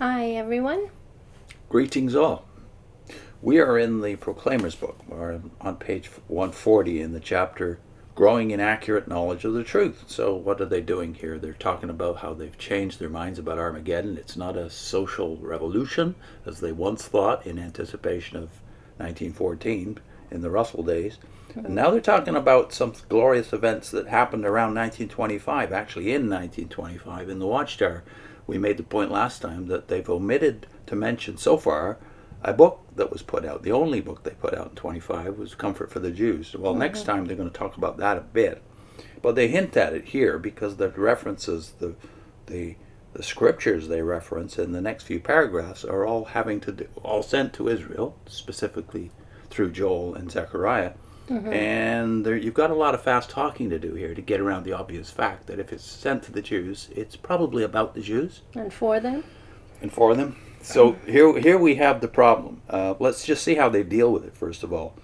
Hi, everyone. Greetings all. We are in the Proclaimer's book. We're on page 140 in the chapter Growing in Accurate Knowledge of the Truth. So what are they doing here? They're talking about how they've changed their minds about Armageddon. It's not a social revolution, as they once thought in anticipation of 1914 in the Russell days. And now they're talking about some glorious events that happened around 1925, actually in 1925 in the Watchtower. We made the point last time that they've omitted to mention so far a book that was put out. The only book they put out in 25 was Comfort for the Jews. Well, next time they're going to talk about that a bit. But they hint at it here because the references, the scriptures they reference in the next few paragraphs are all having to do, all sent to Israel, specifically through Joel and Zechariah. And you've got a lot of fast talking to do here to get around the obvious fact that if it's sent to the Jews, it's probably about the Jews. And for them? And for them. So here we have the problem. Let's just see how they deal with it, first of all.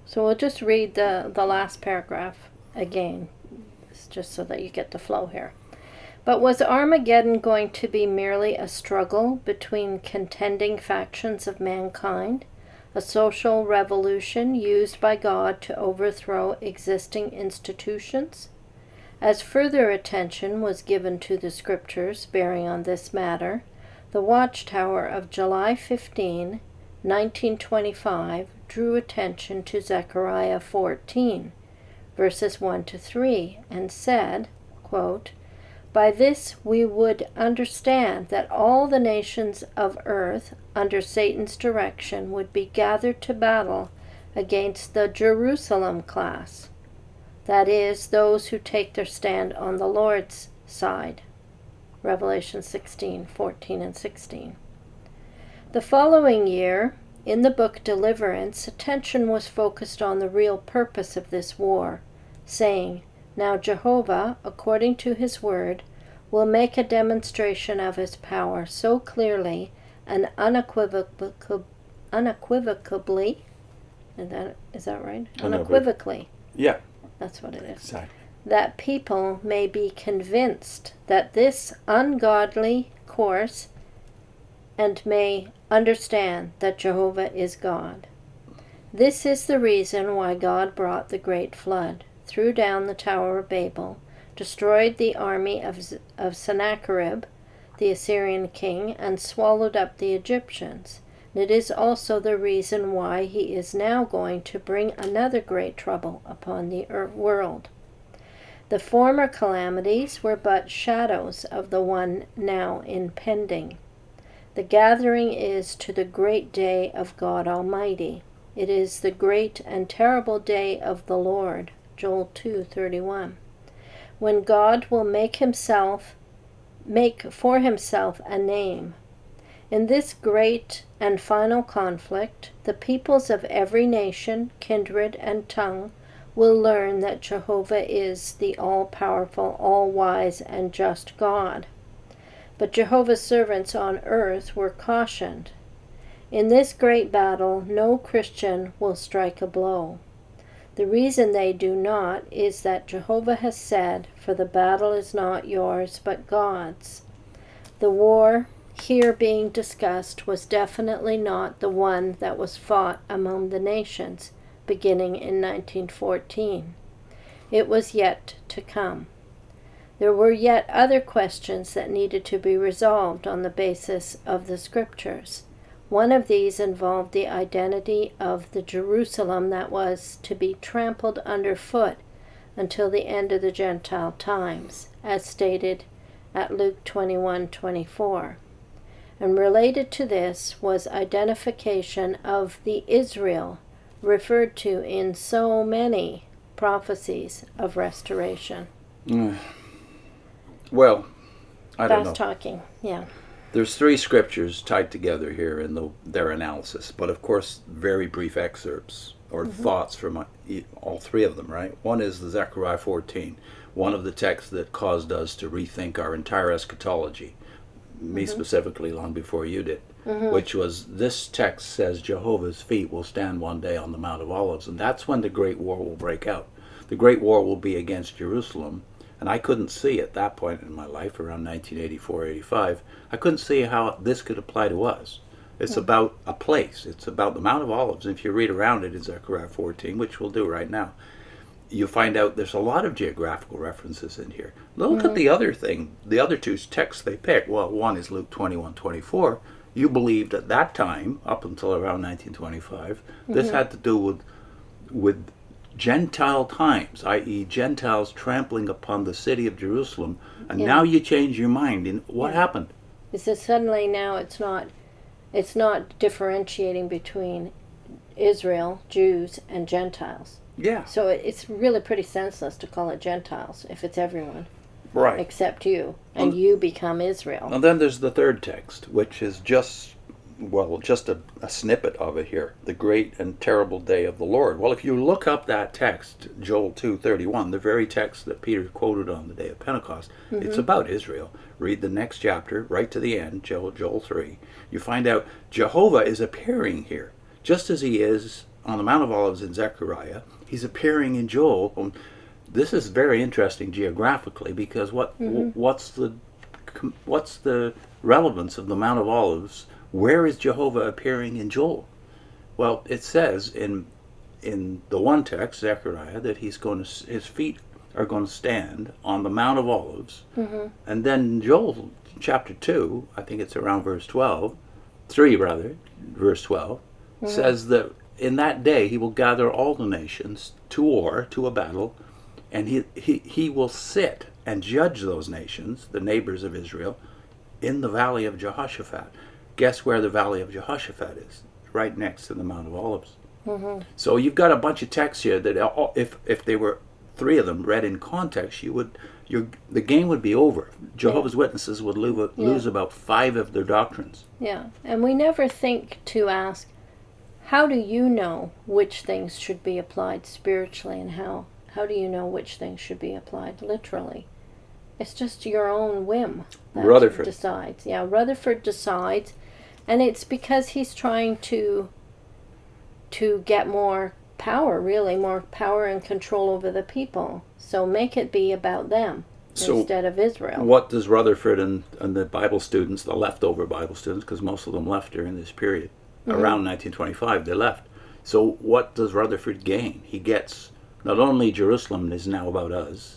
So we'll just read the last paragraph again, just so that you get the flow here. But was Armageddon going to be merely a struggle between contending factions of mankind? A social revolution used by God to overthrow existing institutions? As further attention was given to the scriptures bearing on this matter, the Watchtower of July 15, 1925, drew attention to Zechariah 14, verses 1 to 3, and said, quote, "By this we would understand that all the nations of earth under Satan's direction would be gathered to battle against the Jerusalem class, that is, those who take their stand on the Lord's side." Revelation 16, 14 and 16. The following year, in the book Deliverance, attention was focused on the real purpose of this war, saying, "Now Jehovah, according to his word, will make a demonstration of his power so clearly and unequivocally, is that right? Unequivocally. Yeah. That's what it is. Exactly. That people may be convinced that this ungodly course and may understand that Jehovah is God. This is the reason why God brought the great flood, threw down the Tower of Babel, destroyed the army of Sennacherib, the Assyrian king, and swallowed up the Egyptians. And it is also the reason why he is now going to bring another great trouble upon the world. The former calamities were but shadows of the one now impending. The gathering is to the great day of God Almighty. It is the great and terrible day of the Lord, Joel 2:31, when God will make for himself a name. In this great and final conflict, the peoples of every nation, kindred, and tongue will learn that Jehovah is the all-powerful, all-wise, and just God. But Jehovah's servants on earth were cautioned. In this great battle, no Christian will strike a blow. The reason they do not is that Jehovah has said, "For the battle is not yours, but God's." The war here being discussed was definitely not the one that was fought among the nations, beginning in 1914. It was yet to come. There were yet other questions that needed to be resolved on the basis of the scriptures. One of these involved the identity of the Jerusalem that was to be trampled underfoot until the end of the Gentile times, as stated at Luke 21:24. And related to this was identification of the Israel referred to in so many prophecies of restoration. Well, I don't know. Fast talking, yeah. There's three scriptures tied together here in their analysis, but of course very brief excerpts or thoughts from all three of them, right? One is the Zechariah 14, one of the texts that caused us to rethink our entire eschatology, me specifically long before you did, which was this text says Jehovah's feet will stand one day on the Mount of Olives, and that's when the Great War will break out. The Great War will be against Jerusalem, And I couldn't see at that point in my life, around 1984, 85, I couldn't see how this could apply to us. It's about a place. It's about the Mount of Olives. If you read around it in Zechariah 14, which we'll do right now, you find out there's a lot of geographical references in here. Look at the other thing, the other two texts they pick. Well, one is Luke 21:24. You believed at that time, up until around 1925, this had to do with Gentile times, i.e. Gentiles trampling upon the city of Jerusalem, and now you change your mind. And what happened? Is that suddenly now it's not differentiating between Israel, Jews, and Gentiles. Yeah. So it's really pretty senseless to call it Gentiles if it's everyone. Right. Except you. And you become Israel. And then there's the third text, which is just a snippet of it here. The great and terrible day of the Lord. Well, if you look up that text, Joel 2:31, the very text that Peter quoted on the day of Pentecost, it's about Israel. Read the next chapter, right to the end, Joel 3. You find out Jehovah is appearing here, just as he is on the Mount of Olives in Zechariah. He's appearing in Joel. This is very interesting geographically, because what's the relevance of the Mount of Olives? Where is Jehovah appearing in Joel? Well, it says in the one text, Zechariah, that his feet are going to stand on the Mount of Olives. And then Joel chapter 2, I think it's around verse 12, 3 rather, verse 12, says that in that day he will gather all the nations to war, to a battle, and he will sit and judge those nations, the neighbors of Israel, in the valley of Jehoshaphat. Guess where the valley of Jehoshaphat is? Right next to the Mount of Olives. So you've got a bunch of texts here that if they were three of them read in context, the game would be over. Jehovah's Witnesses would lose about 5 of their doctrines. Yeah, and we never think to ask, how do you know which things should be applied spiritually, and how do you know which things should be applied literally? It's just your own whim that Rutherford decides. Yeah, Rutherford decides, and it's because he's trying to get more power, really, more power and control over the people. So make it be about them instead of Israel. What does Rutherford and the Bible students, the leftover Bible students, because most of them left during this period, around 1925, they left. So what does Rutherford gain? He gets, not only Jerusalem is now about us,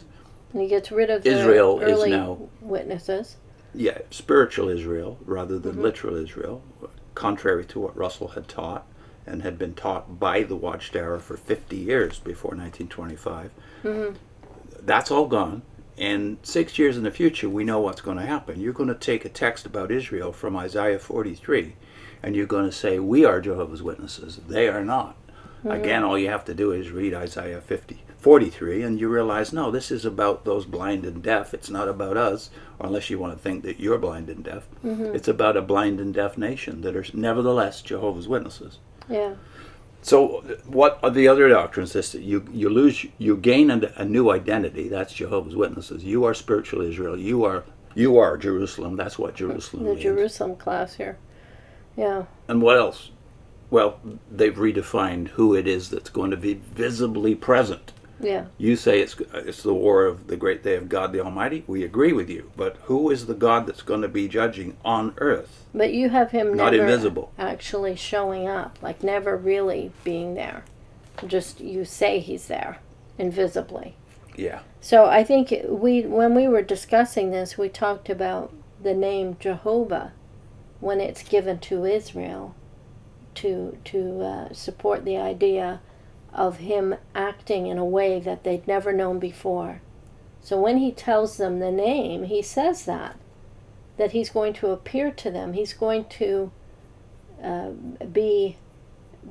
and he gets rid of Israel the early is now witnesses. Yeah, spiritual Israel rather than literal Israel, contrary to what Russell had taught and had been taught by the Watchtower for 50 years before 1925. That's all gone. And 6 years in the future, we know what's going to happen. You're going to take a text about Israel from Isaiah 43, and you're going to say, we are Jehovah's Witnesses. They are not. Again, all you have to do is read Isaiah 43, and you realize, no, this is about those blind and deaf. It's not about us, or unless you want to think that you're blind and deaf. It's about a blind and deaf nation that are nevertheless Jehovah's Witnesses. Yeah. So what are the other doctrines? This you gain a new identity. That's Jehovah's Witnesses. You are spiritual Israel. You are Jerusalem. That's what Jerusalem means. The Jerusalem class here. Yeah. And what else? Well, they've redefined who it is that's going to be visibly present. Yeah. You say it's the war of the great day of God the Almighty. We agree with you. But who is the God that's going to be judging on earth? But you have him not never invisible, actually showing up, like never really being there. Just you say he's there, invisibly. Yeah. So I think when we were discussing this, we talked about the name Jehovah when it's given to Israel to support the idea of him acting in a way that they'd never known before. So when he tells them the name, he says that he's going to appear to them. He's going to be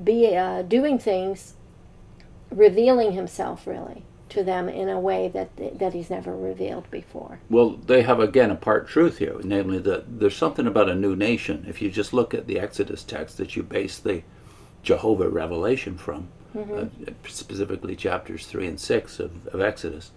doing things, revealing himself really to them in a way that he's never revealed before. Well, they have again a part truth here, namely that there's something about a new nation. If you just look at the Exodus text that you base the Jehovah revelation from, specifically chapters 3 and 6 of Exodus,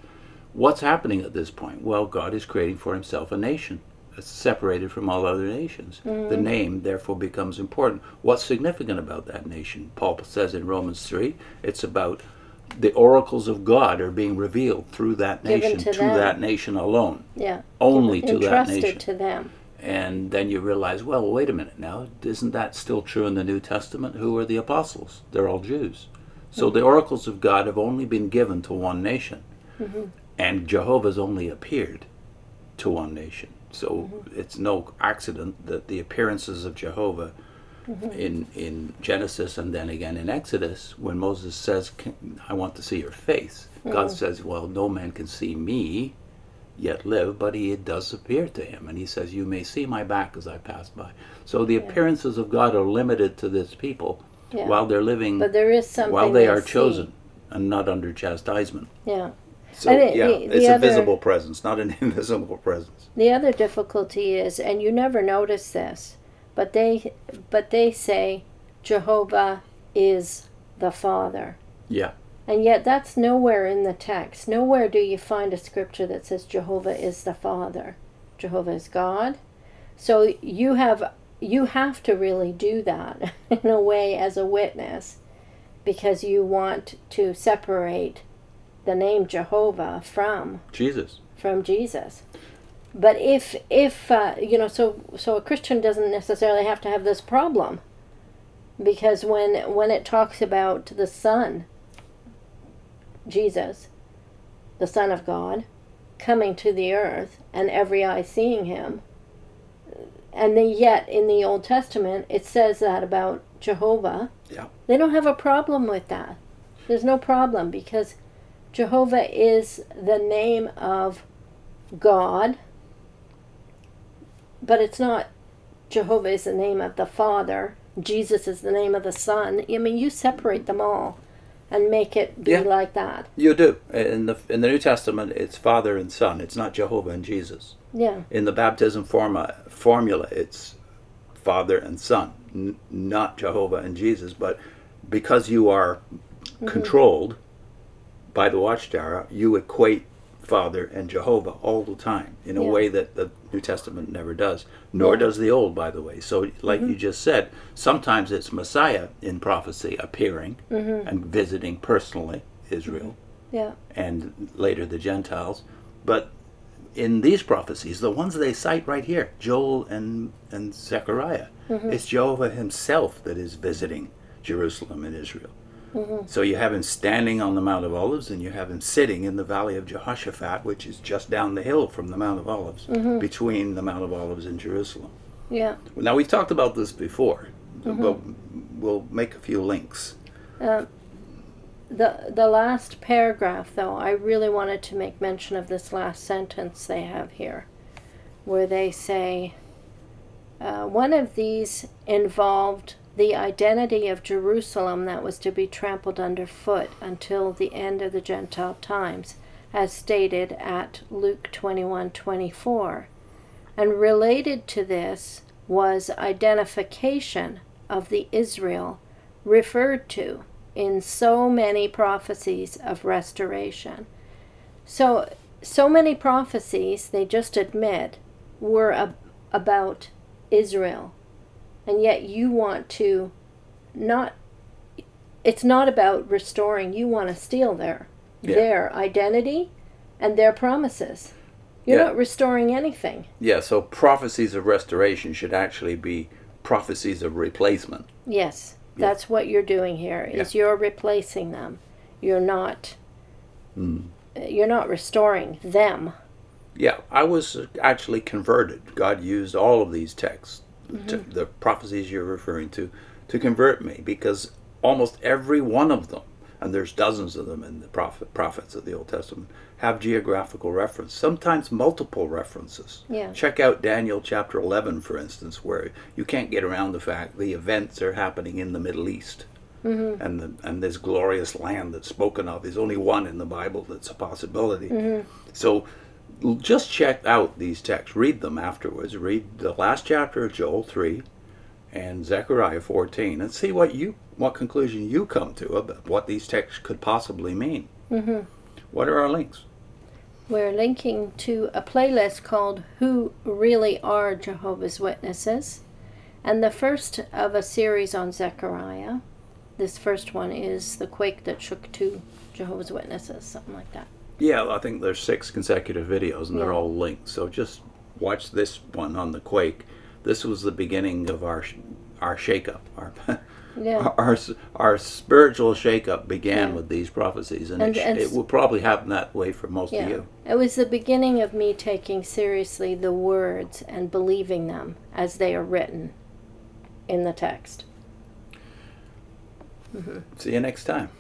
what's happening at this point? Well, God is creating for himself a nation that's separated from all other nations. The name, therefore, becomes important. What's significant about that nation? Paul says in Romans 3, it's about the oracles of God are being revealed through that nation, to them. that nation alone. Yeah. Only to that nation. Entrusted to them. And then you realize, well, wait a minute now, isn't that still true in the New Testament? Who are the apostles? They're all Jews. So the oracles of God have only been given to one nation. And Jehovah's only appeared to one nation. So it's no accident that the appearances of Jehovah in Genesis and then again in Exodus, when Moses says, I want to see your face, God says, well, no man can see me yet live, but he does appear to him. And he says, you may see my back as I pass by. So the appearances of God are limited to this people while they're living, but there is something while they are chosen and not under chastisement. Yeah. So it's a visible presence, not an invisible presence. The other difficulty is, and you never notice this, but they say Jehovah is the Father. Yeah. And yet that's nowhere in the text. Nowhere do you find a scripture that says Jehovah is the Father. Jehovah is God. So you have to really do that in a way as a witness, because you want to separate the name Jehovah from Jesus. But if so a Christian doesn't necessarily have to have this problem, because when it talks about the Son, Jesus, the Son of God, coming to the earth and every eye seeing him, and yet in the Old Testament it says that about Jehovah, they don't have a problem with that. There's no problem, because Jehovah is the name of God, but it's not Jehovah is the name of the Father, Jesus is the name of the Son. I mean, you separate them all and make it be like that. You do. In the New Testament, it's Father and Son. It's not Jehovah and Jesus. Yeah. In the baptism formula, it's Father and Son, not Jehovah and Jesus. But because you are controlled by the Watchtower, you equate Father and Jehovah all the time in a way that the New Testament never does, nor does the Old, by the way. So like you just said, sometimes it's Messiah in prophecy appearing and visiting personally Israel and later the Gentiles. But in these prophecies, the ones they cite right here, Joel and Zechariah, it's Jehovah himself that is visiting Jerusalem and Israel. So you have him standing on the Mount of Olives, and you have him sitting in the Valley of Jehoshaphat, which is just down the hill from the Mount of Olives, between the Mount of Olives and Jerusalem. Yeah. Now, we've talked about this before, but we'll make a few links. The last paragraph, though, I really wanted to make mention of this last sentence they have here, where they say, one of these involved the identity of Jerusalem that was to be trampled underfoot until the end of the Gentile times, as stated at Luke 21:24. And related to this was identification of the Israel referred to in so many prophecies of restoration. So many prophecies, they just admit, were about Israel. And yet you want to it's not about restoring. You want to steal their identity and their promises. You're not restoring anything. Yeah, so prophecies of restoration should actually be prophecies of replacement. Yes, that's what you're doing here, is you're replacing them. You're not restoring them. Yeah, I was actually converted. God used all of these texts, the prophecies you're referring to convert me, because almost every one of them, and there's dozens of them in the prophets of the Old Testament, have geographical reference, sometimes multiple references. Yeah. Check out Daniel chapter 11, for instance, where you can't get around the fact the events are happening in the Middle East. And this glorious land that's spoken of is only one in the Bible that's a possibility. So just check out these texts. Read them afterwards. Read the last chapter of Joel 3 and Zechariah 14 and see what conclusion you come to about what these texts could possibly mean. What are our links? We're linking to a playlist called Who Really Are Jehovah's Witnesses, and the first of a series on Zechariah. this first one is the quake that shook 2 Jehovah's Witnesses, something like that. Yeah, I think there's 6 consecutive videos, and they're all linked. So just watch this one on the quake. This was the beginning of our shakeup. Our spiritual shakeup began with these prophecies, and it will probably happen that way for most of you. It was the beginning of me taking seriously the words and believing them as they are written in the text. See you next time.